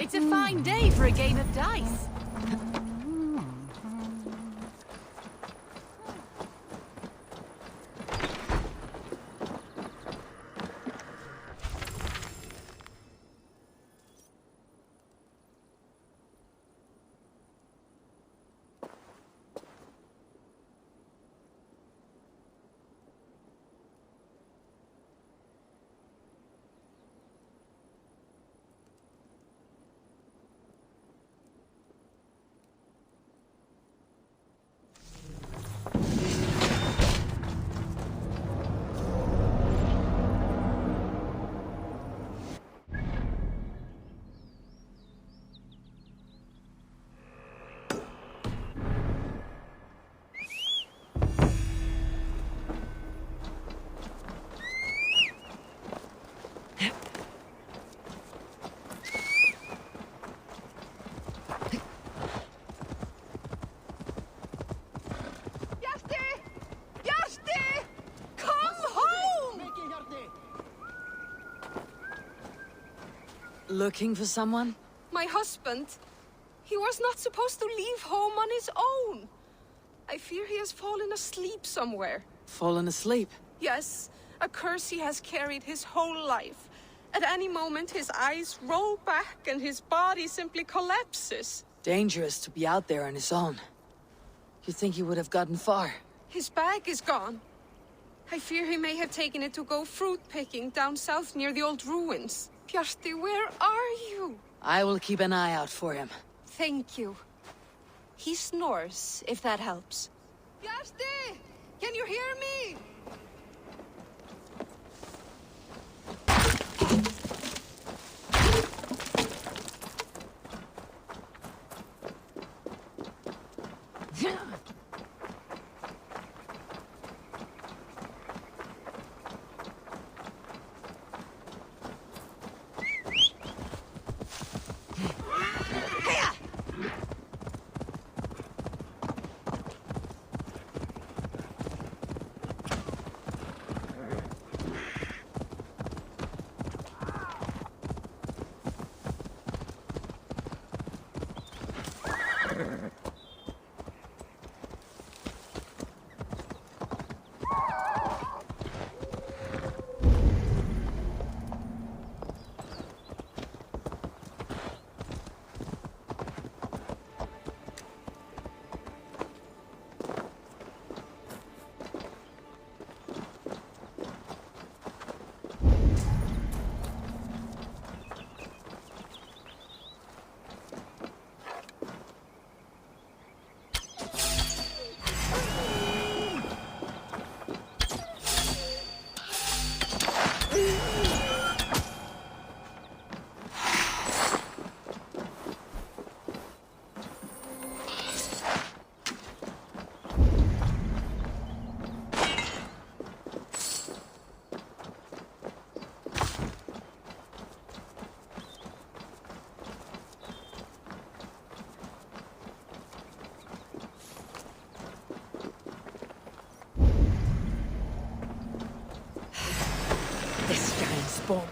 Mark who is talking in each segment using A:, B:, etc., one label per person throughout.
A: It's a fine day for a game of dice. Looking for someone?
B: My husband. He was not supposed to leave home on his own. I fear he has fallen asleep somewhere.
A: Fallen asleep?
B: Yes, a curse he has carried his whole life. At any moment, his eyes roll back and his body simply collapses.
A: Dangerous to be out there on his own. You think he would have gotten far?
B: His bag is gone. I fear he may have taken it to go fruit picking down south near the old ruins. Bjarti, where are you?
A: I will keep an eye out for him.
B: Thank you. He snores, if that helps. Bjarti! Can you hear me?
A: This giant spawn.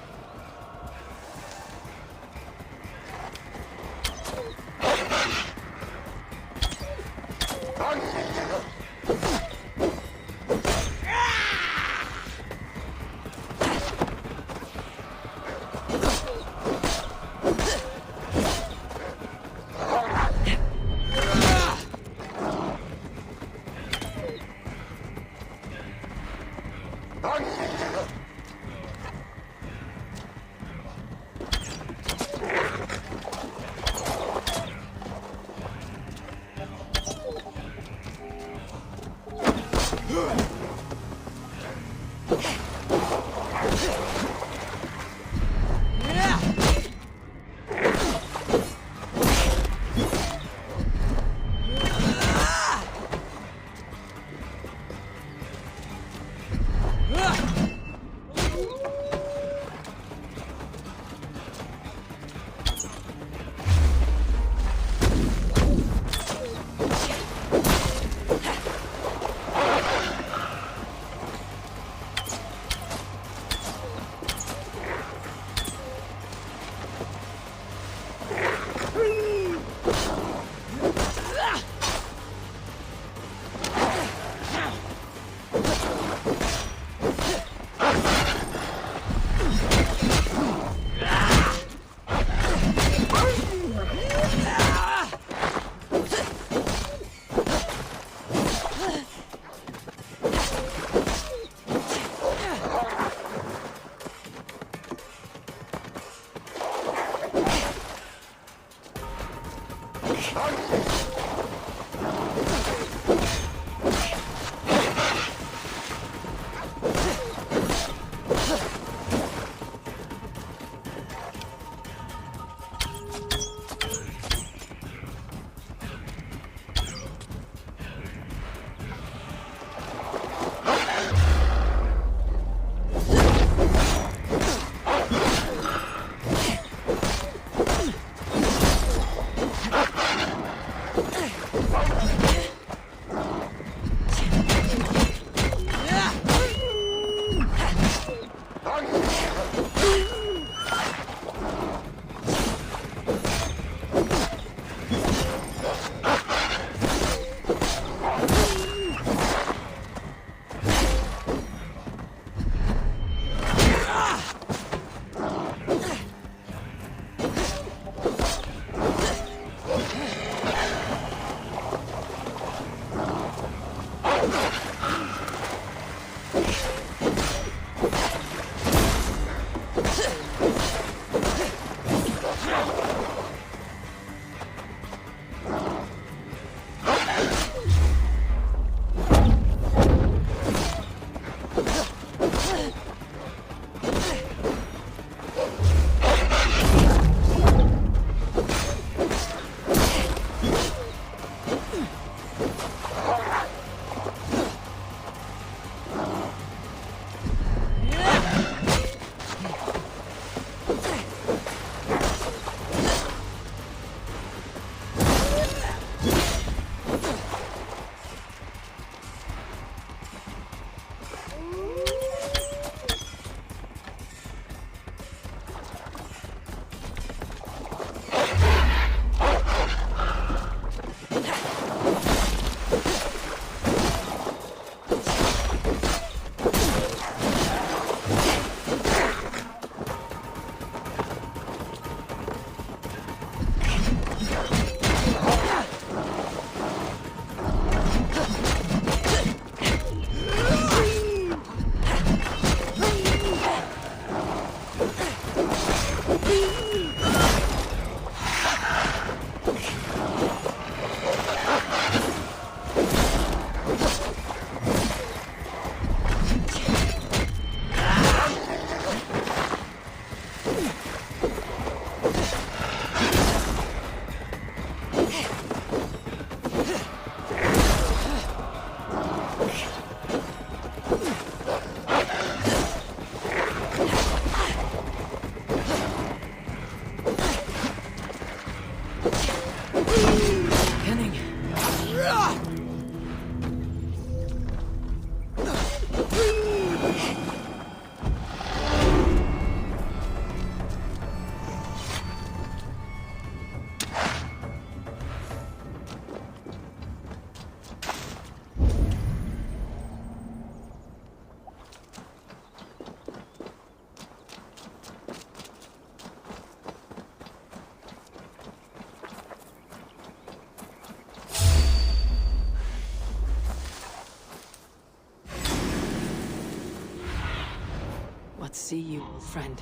A: What see you, old friend?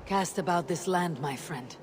A: Cast about this land, my friend.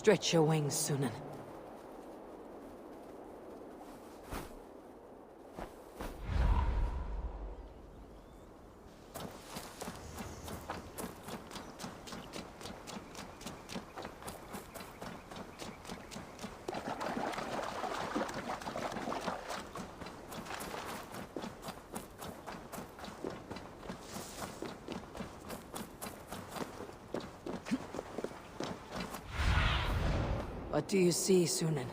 A: Stretch your wings, Sunan. What do you see, Sunan?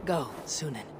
A: Go, Sunan.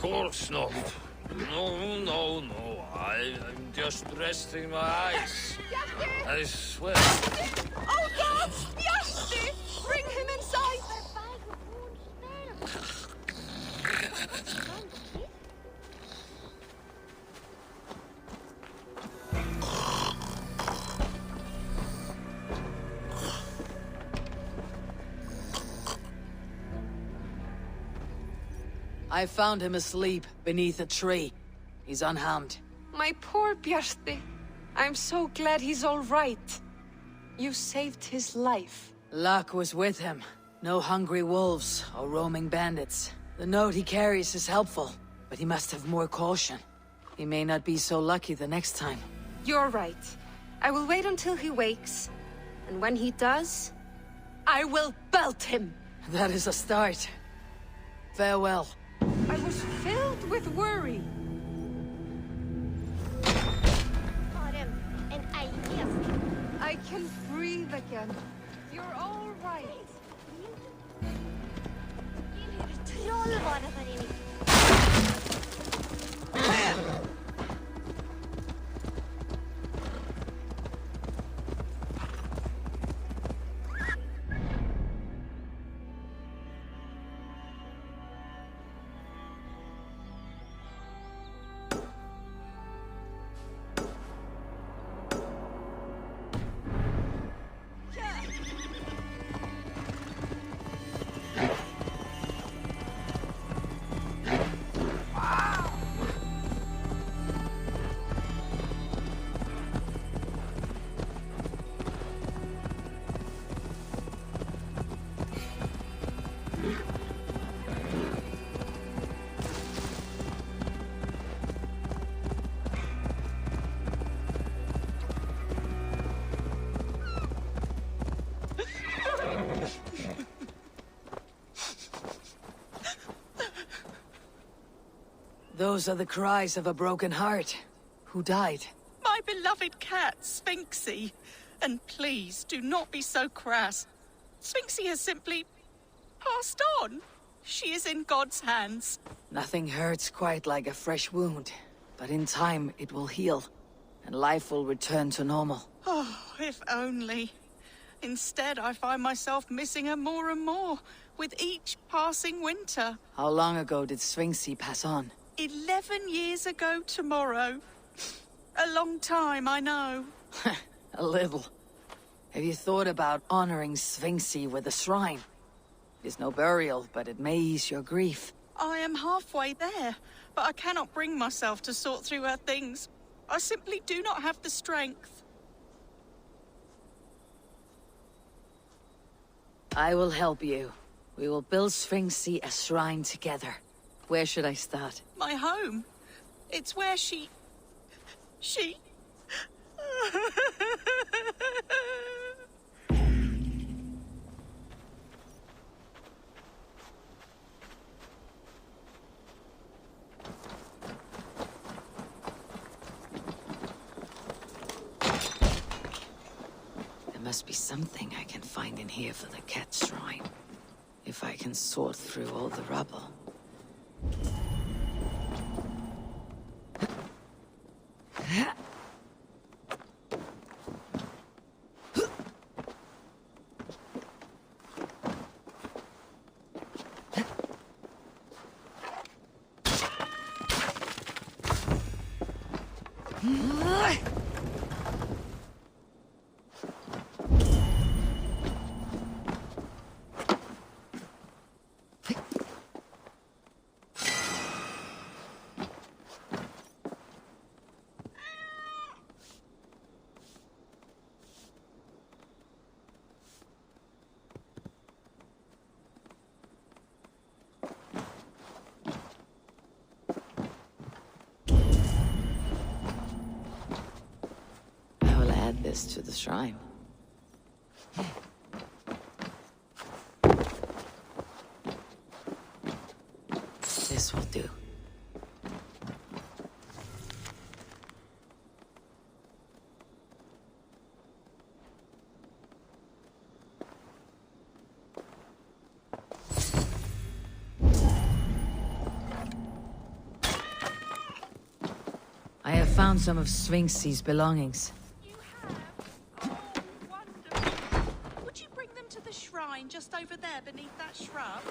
C: course not. No, no, no. I'm just resting my eyes. I swear.
B: Oh God! Bjarti! Bring him inside!
A: I found him asleep beneath a tree. He's unharmed.
B: My poor Bjarti. I'm so glad he's all right. You saved his life.
A: Luck was with him. No hungry wolves or roaming bandits. The note he carries is helpful, but he must have more caution. He may not be so lucky the next time.
B: You're right. I will wait until he wakes. And when he does, I will belt him.
A: That is a start. Farewell.
B: I was filled with worry. I can breathe again. You're all right.
A: Those are the cries of a broken heart. Who died?
D: My beloved cat, Sphinxie. And please, do not be so crass. Sphinxie has simply passed on. She is in God's hands.
A: Nothing hurts quite like a fresh wound. But in time, it will heal. And life will return to normal.
D: Oh, if only. Instead, I find myself missing her more and more, with each passing winter.
A: How long ago did Sphinxie pass on?
D: 11 years ago tomorrow. A long time, I know.
A: A little. Have you thought about honoring Sphinxie with a shrine? It's no burial, but it may ease your grief.
D: I am halfway there, but I cannot bring myself to sort through her things. I simply do not have the strength.
A: I will help you. We will build Sphinxie a shrine together. Where should I start?
D: My home. It's where she...
A: There must be something I can find in here for the cat shrine. If I can sort through all the rubble. This to the shrine. This will do. found some of Sphinx's belongings.
D: You have? Oh, wonderful. Would you bring them to the shrine just over there beneath that shrub?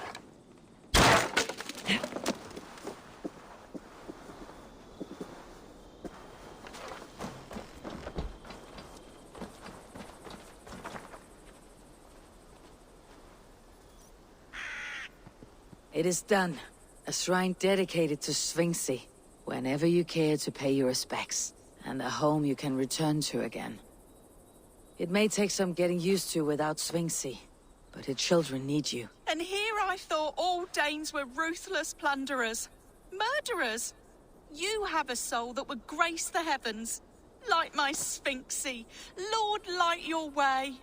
A: It is done. A shrine dedicated to Sphinxy. Whenever you care to pay your respects. And a home you can return to again. It may take some getting used to without Sphinxy. But her children need you.
D: And here I thought all Danes were ruthless plunderers. Murderers. You have a soul that would grace the heavens. Like my Sphinxy. Lord, light your way.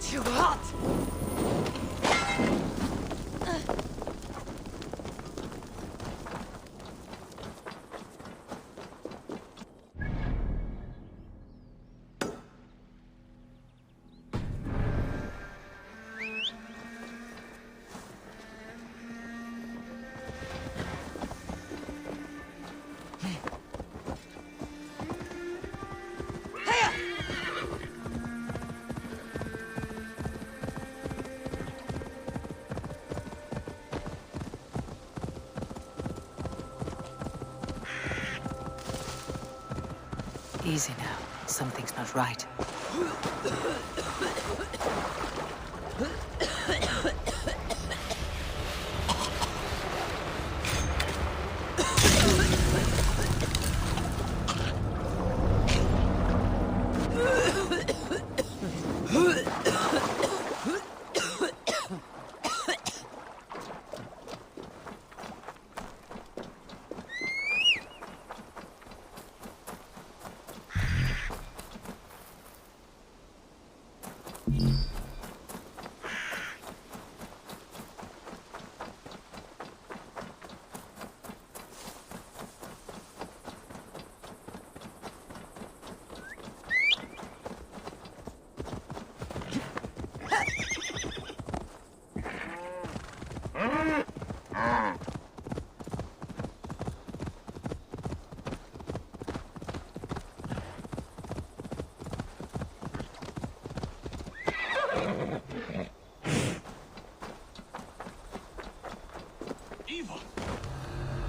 A: Too hot! Easy now. Something's not right.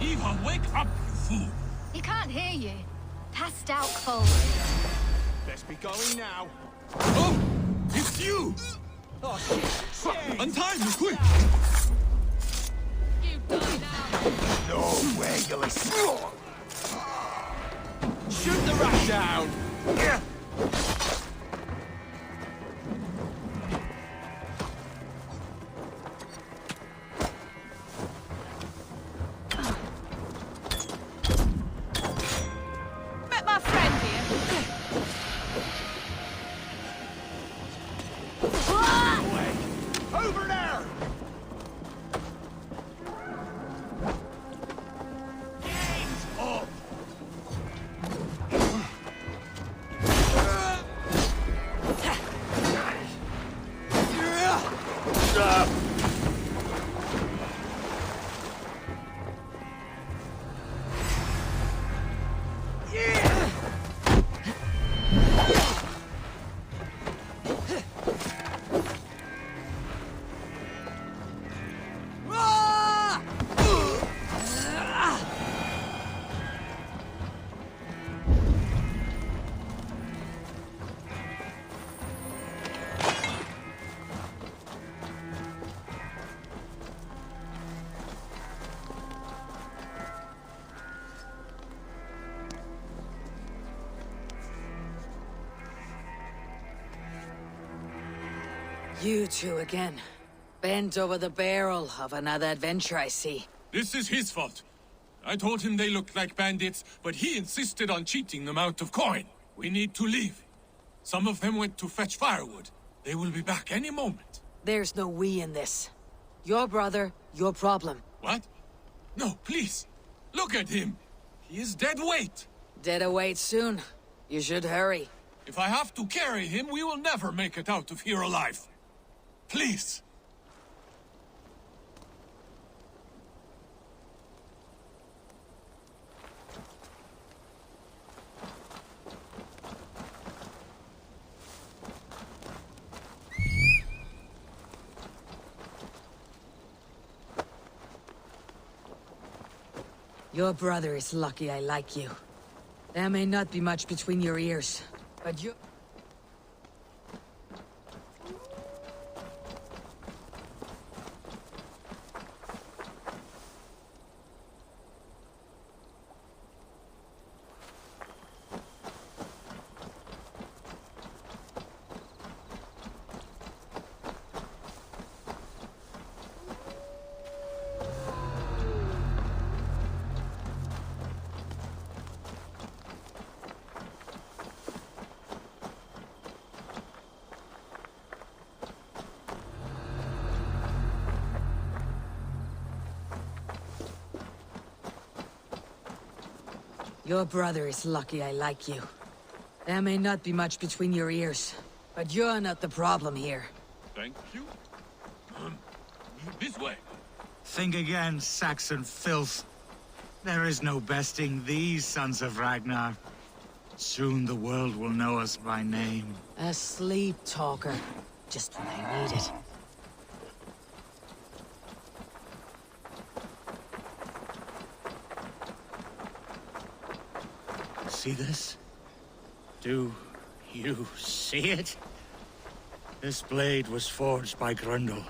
C: Eva, wake up, you fool!
E: He can't hear you. Passed out cold.
F: Let's be going now.
C: Oh! It's you!
F: Oh, shit!
C: Untie me, quick!
B: You die now.
F: No way, you'll explore! Shoot the rat down! Yeah.
D: Met my friend here.
F: Over there! Game's up!
A: You two again. Bent over the barrel of another adventure, I see.
C: This is his fault. I told him they looked like bandits, but he insisted on cheating them out of coin. We need to leave. Some of them went to fetch firewood. They will be back any moment.
A: There's no we in this. Your brother, your problem.
C: What? No, please. Look at him. He is dead weight.
A: Dead await soon. You should hurry.
C: If I have to carry him, we will never make it out of here alive. Please.
A: Your brother is lucky I like you. There may not be much between your ears, but you... Your brother is lucky I like you. There may not be much between your ears, but you're not the problem here.
C: Thank you. This way.
G: Think again, Saxon filth. There is no besting these sons of Ragnar. Soon the world will know us by name.
A: A sleep talker. Just when I need it.
G: See this? Do you see it? This blade was forged by Grundle.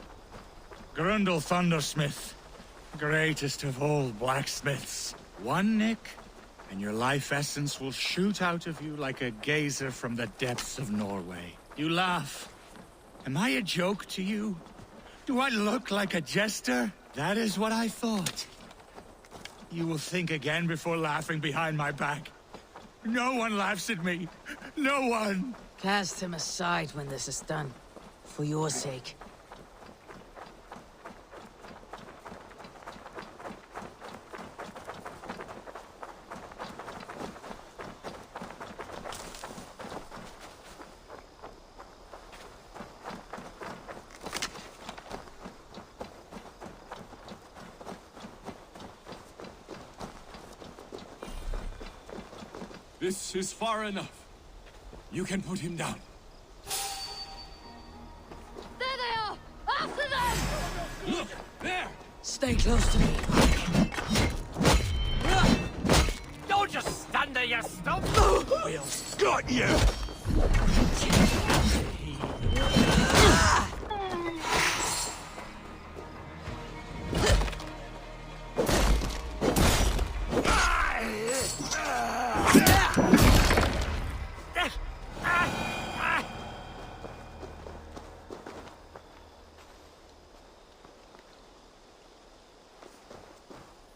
G: Grundle Thundersmith. Greatest of all blacksmiths. One nick, and your life essence will shoot out of you like a geyser from the depths of Norway. You laugh, Am I a joke to you? Do I look like a jester? That is what I thought. You will think again before laughing behind my back. No one laughs at me. No one!
A: Cast him aside when this is done. For your sake.
C: This is far enough. You can put him down.
E: There they are! After them!
C: Look! There!
A: Stay close to me.
F: Don't just stand there, you stump!
G: We'll got you!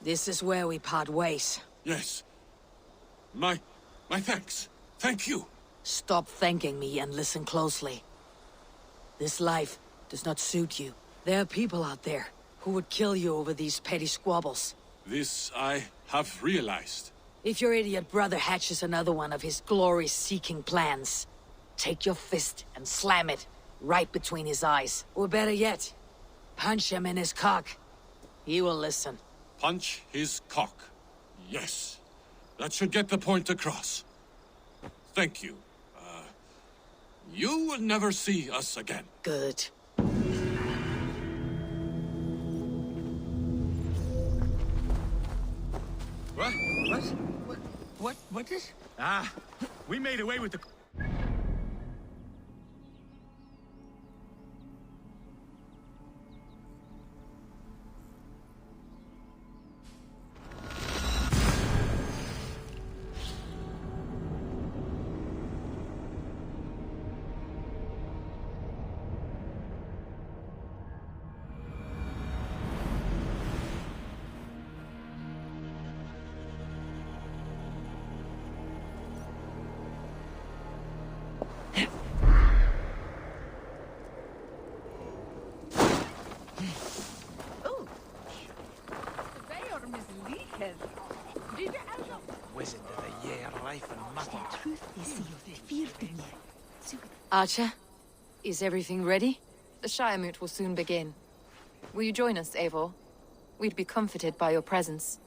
A: This is where we part ways.
C: Yes. My thanks. Thank you.
A: Stop thanking me and listen closely. This life does not suit you. There are people out there who would kill you over these petty squabbles.
C: This I have realized.
A: If your idiot brother hatches another one of his glory-seeking plans, take your fist and slam it right between his eyes. Or better yet, punch him in his cock. He will listen.
C: Punch his cock. Yes. That should get the point across. Thank you. You will never see us again.
A: Good.
G: What is? Ah, we made away with the...
A: Archer, is everything ready?
H: The Shiremoot will soon begin. Will you join us, Eivor? We'd be comforted by your presence.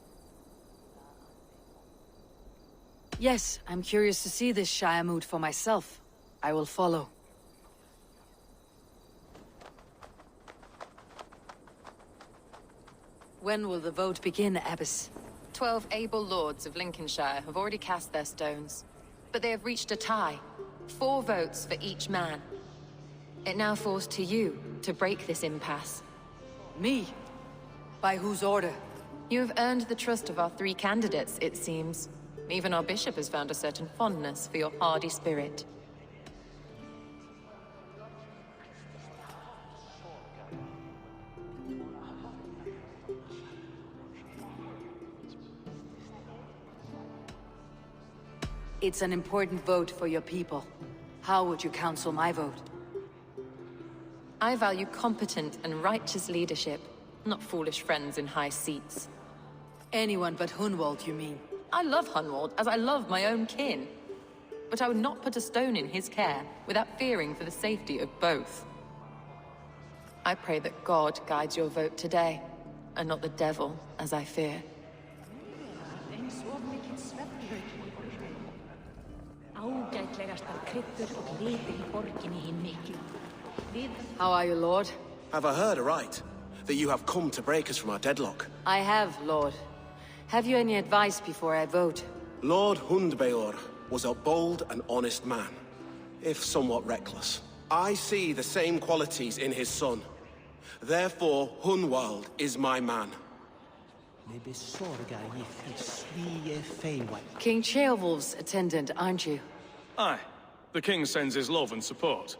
A: Yes, I'm curious to see this Shiremoot for myself. I will follow. When will the vote begin, Abbess?
H: 12 able lords of Lincolnshire have already cast their stones, but they have reached a tie. 4 votes for each man. It now falls to you to break this impasse.
A: Me? By whose order?
H: You have earned the trust of our 3 candidates, it seems. Even our bishop has found a certain fondness for your hardy spirit.
A: It's an important vote for your people. How would you counsel my vote?
H: I value competent and righteous leadership, not foolish friends in high seats.
A: Anyone but Hunwald, you mean?
H: I love Hunwald as I love my own kin. But I would not put a stone in his care without fearing for the safety of both. I pray that God guides your vote today, and not the devil, as I fear.
A: How are you, Lord?
I: Have I heard aright? That you have come to break us from our deadlock?
A: I have, Lord. Have you any advice before I vote?
I: Lord Hundbeor was a bold and honest man, if somewhat reckless. I see the same qualities in his son. Therefore, Hunwald is my man.
A: King Ceolwulf's attendant, aren't you?
J: Aye. The king sends his love and support.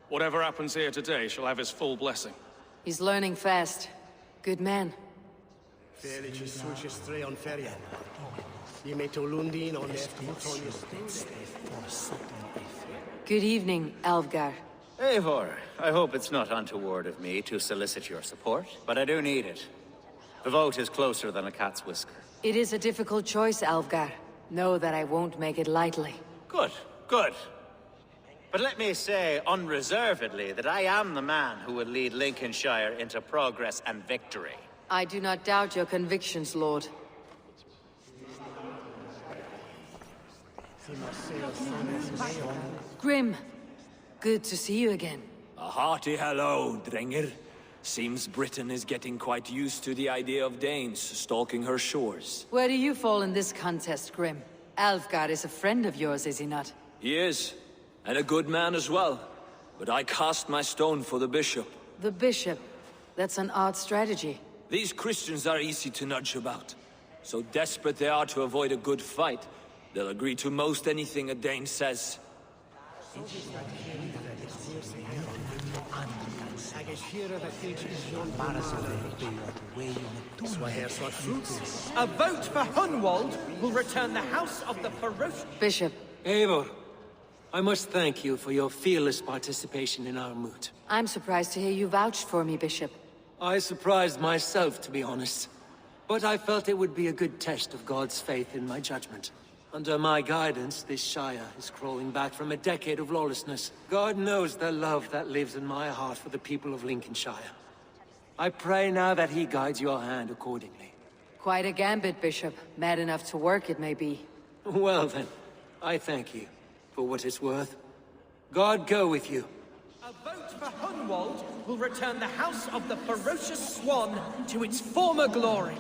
F: Whatever happens here today shall have his full blessing.
A: He's learning fast. Good man. Good evening, Alvgar.
J: Eivor, I hope it's not untoward of me to solicit your support, but I do need it. The vote is closer than a cat's whisker.
A: It is a difficult choice, Alvgar. Know that I won't make it lightly.
J: Good, good. But let me say unreservedly that I am the man who will lead Lincolnshire into progress and victory.
A: I do not doubt your convictions, Lord. Grim, good to see you again.
K: A hearty hello, Drenger. Seems Britain is getting quite used to the idea of Danes stalking her shores.
A: Where do you fall in this contest, Grim? Alfgar is a friend of yours, is he not?
K: He is, and a good man as well. But I cast my stone for the bishop.
A: The bishop? That's an odd strategy.
K: These Christians are easy to nudge about. So desperate they are to avoid a good fight, they'll agree to most anything a Dane says.
F: A vote for Hunwald will return the House of the Ferocious...
A: Bishop.
L: Eivor, I must thank you for your fearless participation in our moot.
A: I'm surprised to hear you vouched for me, Bishop.
L: I surprised myself, to be honest. But I felt it would be a good test of God's faith in my judgment. Under my guidance, this Shire is crawling back from a decade of lawlessness. God knows the love that lives in my heart for the people of Lincolnshire. I pray now that he guides your hand accordingly.
A: Quite a gambit, Bishop. Mad enough to work, it may be.
L: Well then, I thank you for what it's worth. God go with you.
F: A vote for Hunwald will return the House of the Ferocious Swan to its former glory.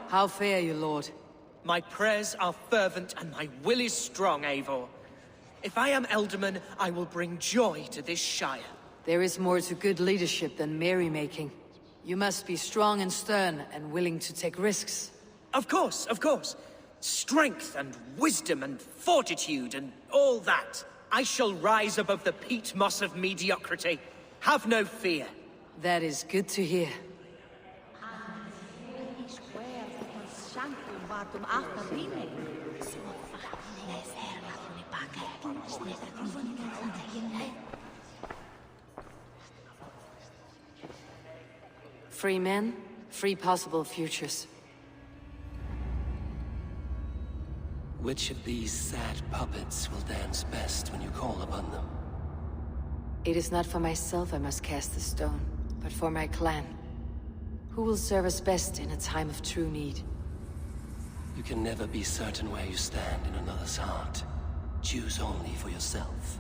A: How fare you, Lord?
F: My prayers are fervent and my will is strong, Eivor. If I am Elderman, I will bring joy to this Shire.
A: There is more to good leadership than merrymaking. You must be strong and stern and willing to take risks.
F: Of course, of course. Strength and wisdom and fortitude and all that. I shall rise above the peat moss of mediocrity. Have no fear.
A: That is good to hear. Free men, free possible futures.
M: Which of these sad puppets will dance best when you call upon them?
A: It is not for myself I must cast the stone, but for my clan. Who will serve us best in a time of true need?
M: You can never be certain where you stand in another's heart. Choose only for yourself.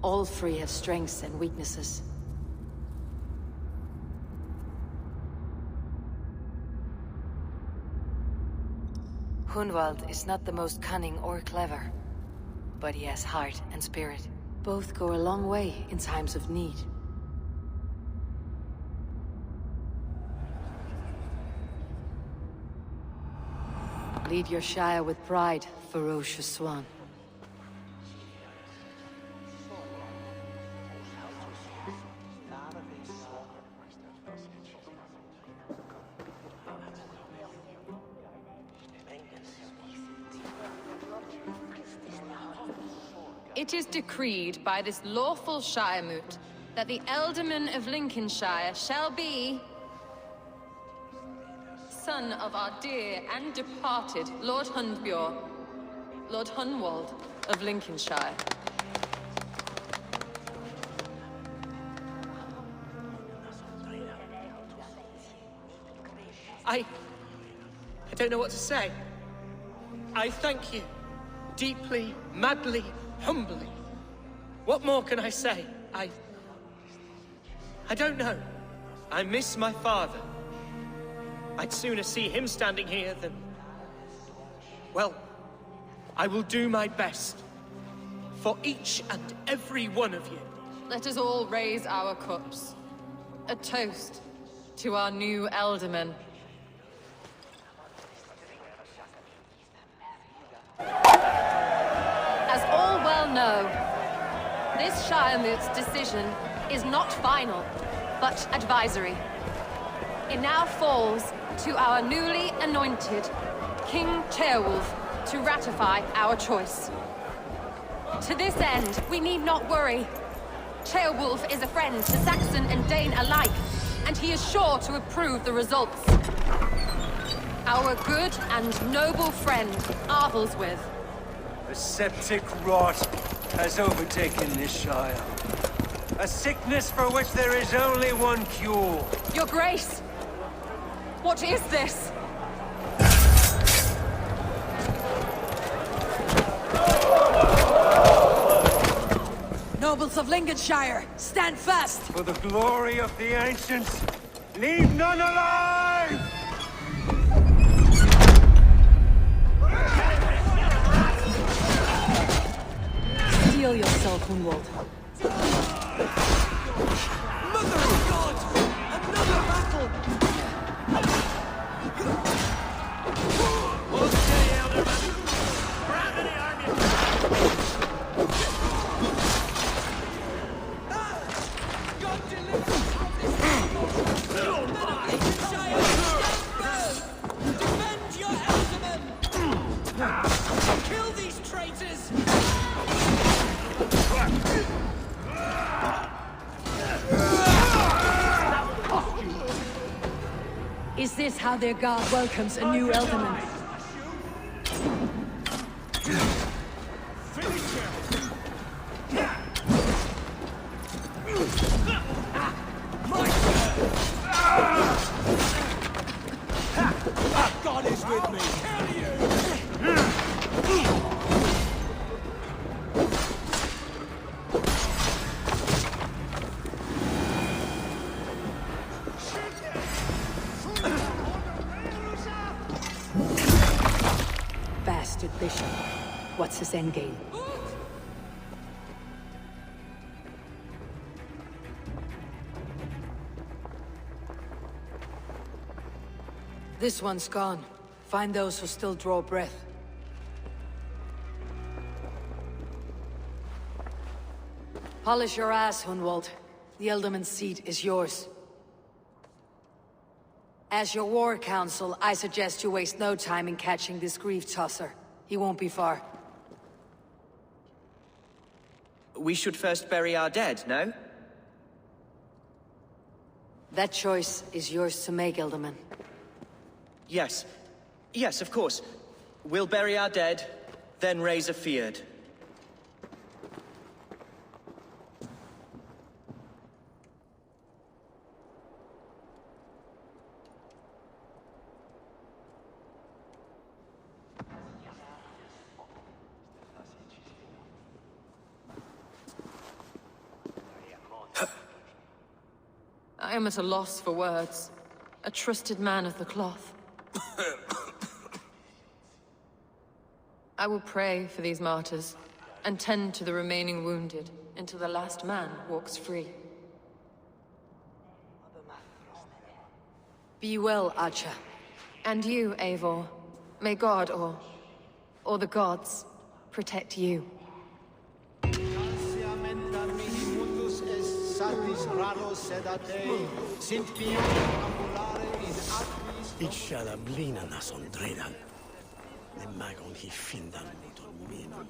A: All three have strengths and weaknesses. Hunwald is not the most cunning or clever, but he has heart and spirit. Both go a long way in times of need. Lead your Shire with pride, ferocious swan.
H: It is decreed by this lawful Shire moot that the Elderman of Lincolnshire shall be son of our dear and departed Lord Hundbjorn, Lord Hunwald of Lincolnshire.
F: I don't know what to say. I thank you. Deeply, madly, humbly. What more can I say? I don't know. I miss my father. I'd sooner see him standing here than... Well, I will do my best. For each and every one of you.
H: Let us all raise our cups. A toast to our new Elderman.
E: know, this Shiremoot's decision is not final, but advisory. It now falls to our newly anointed King Ceolwulf to ratify our choice. To this end, we need not worry. Ceolwulf is a friend to Saxon and Dane alike, and he is sure to approve the results. Our good and noble friend, Arthelswith.
L: A septic rot has overtaken this Shire. A sickness for which there is only one cure.
E: Your Grace! What is this?
A: Nobles of Lincolnshire, stand fast!
L: For the glory of the ancients, leave none alive!
A: Steel yourself, Hunwald.
L: Mother of God! Another battle! Okay, Elderman. Grab any army! God deliver Defend your Elderman! Kill these traitors!
A: Is this how their god welcomes a new Elderman?
L: God is with me!
A: Bastard bishop. What's his endgame? This one's gone. Find those who still draw breath. Polish your ass, Hunwald. The Elderman's seat is yours. As your war council, I suggest you waste no time in catching this grief-tosser. He won't be far.
F: We should first bury our dead, no?
A: That choice is yours to make, Elderman.
F: Yes. Yes, of course. We'll bury our dead, then raise a feard.
H: I am at a loss for words. A trusted man of the cloth. I will pray for these martyrs, and tend to the remaining wounded, until the last man walks free.
A: Be well, Archer.
H: And you, Eivor. May God, or the gods, protect you.
M: Blina nas ondredan. Ne magon hi findan mot minum.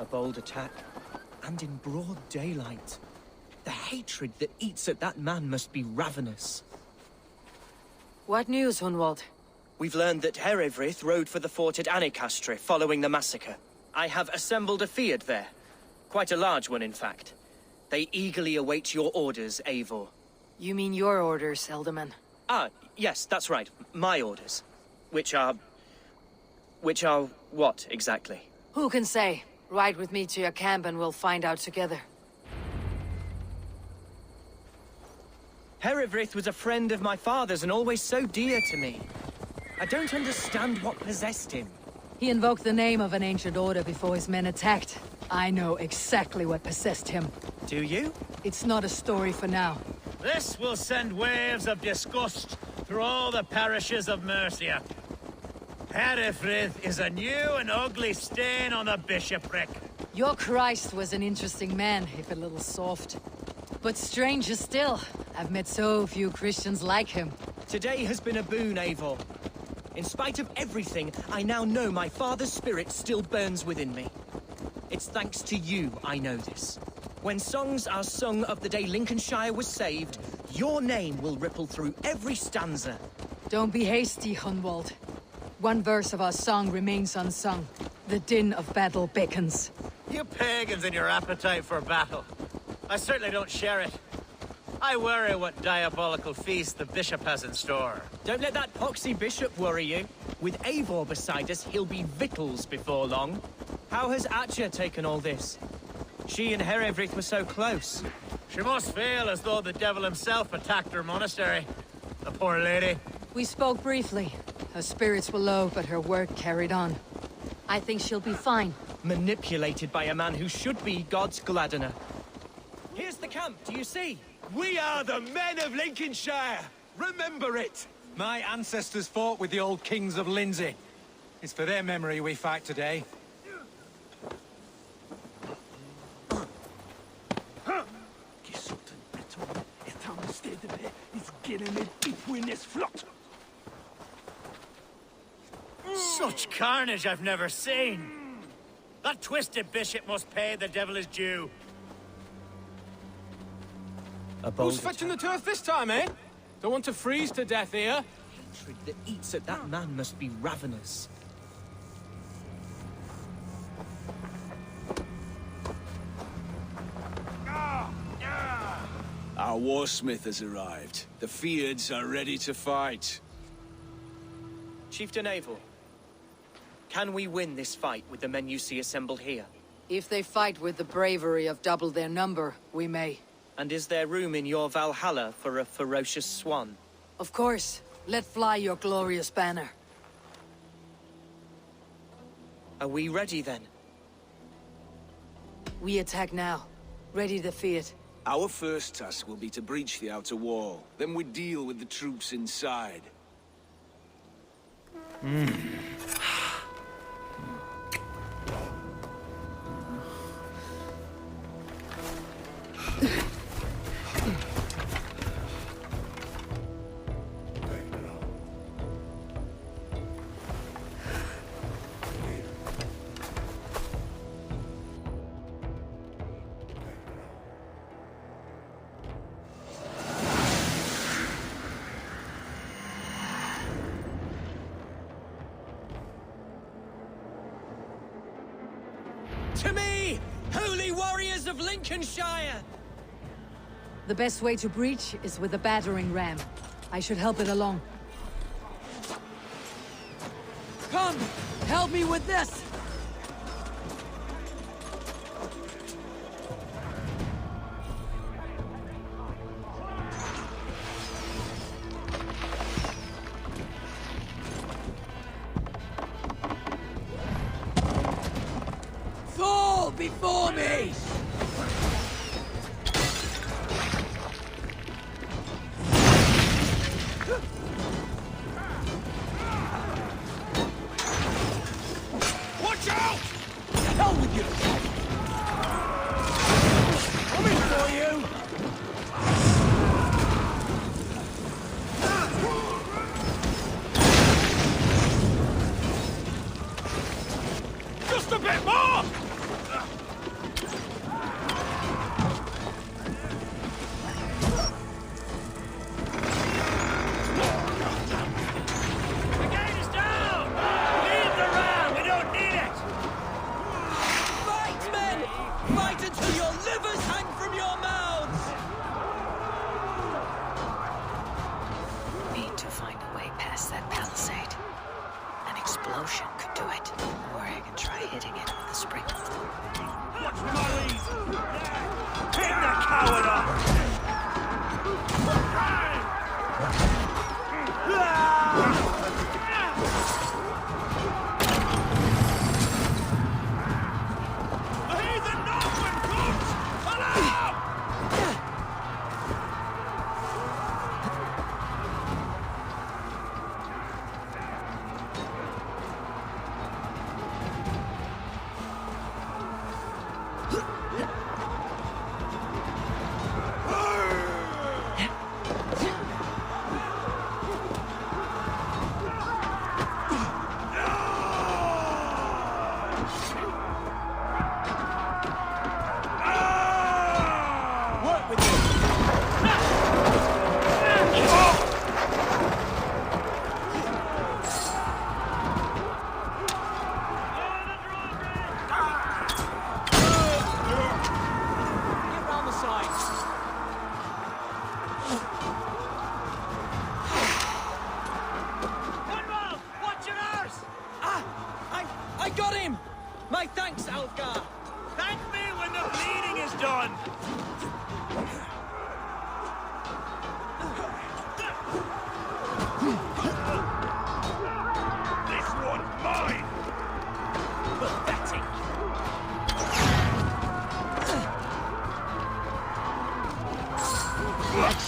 F: Bold attack, and in broad daylight. The hatred that eats at that man must be ravenous.
A: What news, Hunwald?
F: We've learned that Herefrith rode for the fort at Annikastre following the massacre. I have assembled a field there. Quite a large one, in fact. They eagerly await your orders, Eivor.
A: You mean your orders, Elderman?
F: Ah, yes, that's right. My orders. Which are what, exactly?
A: Who can say? Ride with me to your camp and we'll find out together.
F: Herewrith was a friend of my father's and always so dear to me. I don't understand what possessed him.
A: He invoked the name of an ancient order before his men attacked. I know exactly what possessed him.
F: Do you?
A: It's not a story for now.
G: This will send waves of disgust through all the parishes of Mercia. Herefrith is a new and ugly stain on the bishopric.
A: Your Christ was an interesting man, if a little soft. But stranger still, I've met so few Christians like him.
F: Today has been a boon, Eivor. In spite of everything, I now know my father's spirit still burns within me. It's thanks to you I know this. When songs are sung of the day Lincolnshire was saved, your name will ripple through every stanza.
A: Don't be hasty, Hunwald. One verse of our song remains unsung. The din of battle beckons.
G: You pagans and your appetite for battle. I certainly don't share it. I worry what diabolical feast the bishop has in store.
F: Don't let that poxy bishop worry you. With Eivor beside us, he'll be victuals before long. How has Atcha taken all this? She and Herewrith were so close.
G: She must feel as though the devil himself attacked her monastery. The poor lady.
A: We spoke briefly. Her spirits were low, but her work carried on. I think she'll be fine.
F: Manipulated by a man who should be God's Gladdener. Here's the camp, do you see?
N: We are the men of Lincolnshire! Remember it! My ancestors fought with the old kings of Lindsey. It's for their memory we fight today.
G: Such carnage I've never seen. That twisted bishop must pay the devil his due.
O: Who's fetching the turf this time, eh? Don't want to freeze to death here.
F: Hatred that eats at that man must be ravenous.
P: Our warsmith has arrived. The Feards are ready to fight.
F: Chieftain Eivor, can we win this fight with the men you see assembled here?
A: If they fight with the bravery of double their number, we may.
F: And is there room in your Valhalla for a ferocious swan?
A: Of course. Let fly your glorious banner.
F: Are we ready then?
A: We attack now. Ready to fight.
P: Our first task will be to breach the outer wall. Then we deal with the troops inside.
F: To me, holy warriors of Lincolnshire!
A: The best way to breach is with a battering ram. I should help it along. Come! Help me with this! Fall before me!
N: Watch out! Hell with you! Coming for you! Just a bit more!
A: Try hitting it with a sprinkle.
G: Watch my lead! Take the coward off!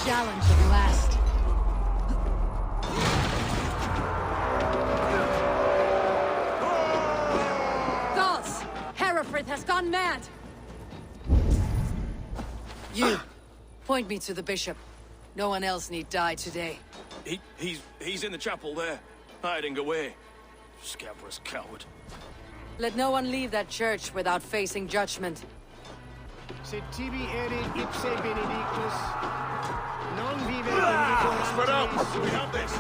A: Challenge at last. Gauls! Herefrith has gone mad! You, point me to the bishop. No one else need die today.
P: He's in the chapel there, hiding away. Scabrous coward.
A: Let no one leave that church without facing judgment.
Q: Sed tibi erit ipse benedictus. Non vive
G: Spread out! We have this!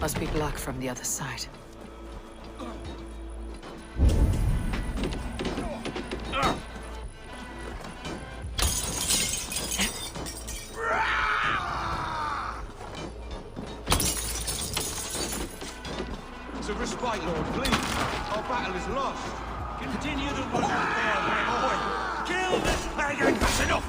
A: Must be blocked from the other side.
N: It's a respite, Lord, please. Our battle is lost. Continue the work there, my boy.
G: Kill this pagan! That's enough!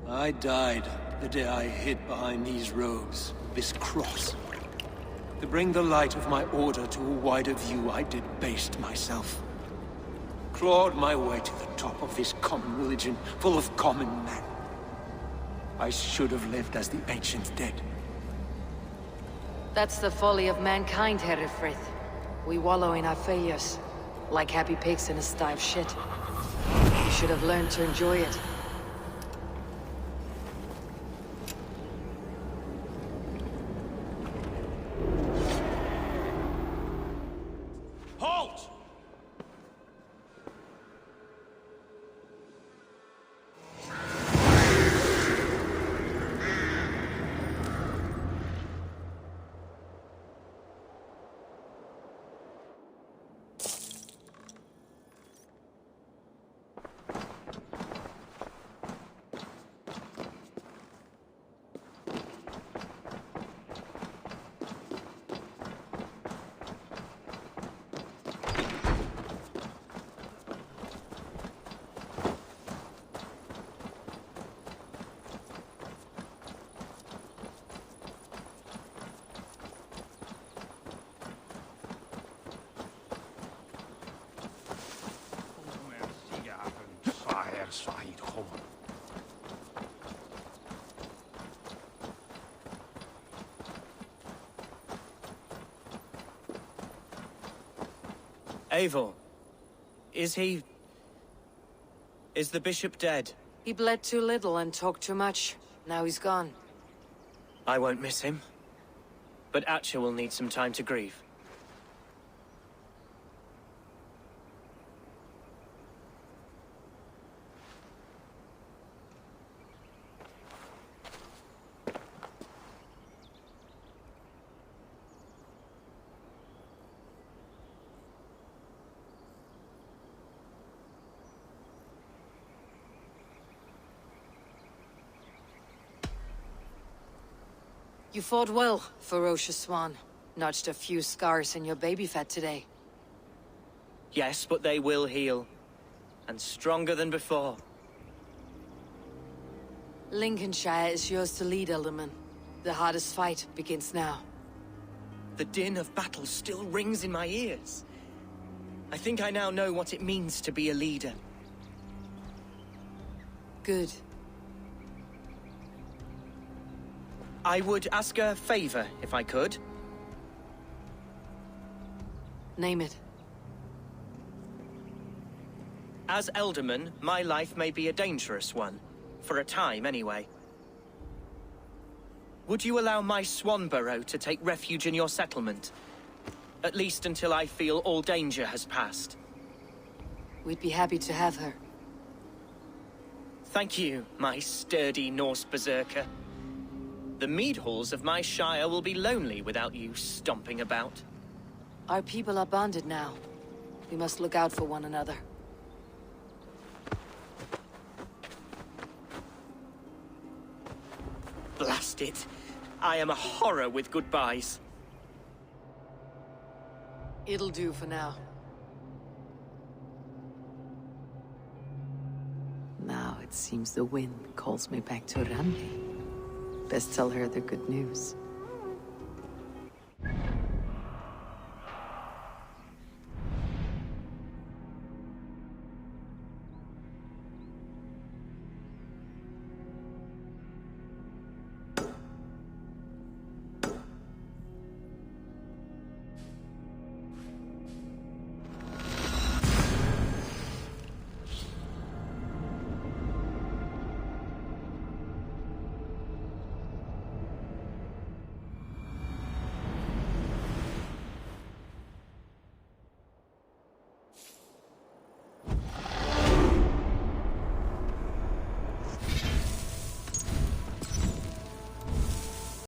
L: I died the day I hid behind these robes, this cross. To bring the light of my order to a wider view, I debased myself. Clawed my way to the top of this common religion, full of common men. I should have lived as the ancient dead.
A: That's the folly of mankind, Herefrith. We wallow in our failures, like happy pigs in a sty of shit. You should have learned to enjoy it.
G: Halt!
Q: satisfied home.
F: Eivor, is the bishop dead?
A: He bled too little and talked too much. Now he's gone.
F: I won't miss him. But Atcha will need some time to grieve.
A: You fought well, ferocious swan. Notched a few scars in your baby fat today.
F: Yes, but they will heal. And stronger than before.
A: Lincolnshire is yours to lead, Alderman. The hardest fight begins now.
F: The din of battle still rings in my ears. I think I now know what it means to be a leader.
A: Good.
F: I would ask a favor, if I could.
A: Name it.
F: As Elderman, my life may be a dangerous one. For a time, anyway. Would you allow my Swanborough to take refuge in your settlement? At least until I feel all danger has passed.
A: We'd be happy to have her.
F: Thank you, my sturdy Norse berserker. The mead halls of my shire will be lonely without you stomping about.
A: Our people are bonded now. We must look out for one another.
F: Blast it. I am a horror with goodbyes.
A: It'll do for now. Now it seems the wind calls me back to Randi. Best tell her the good news.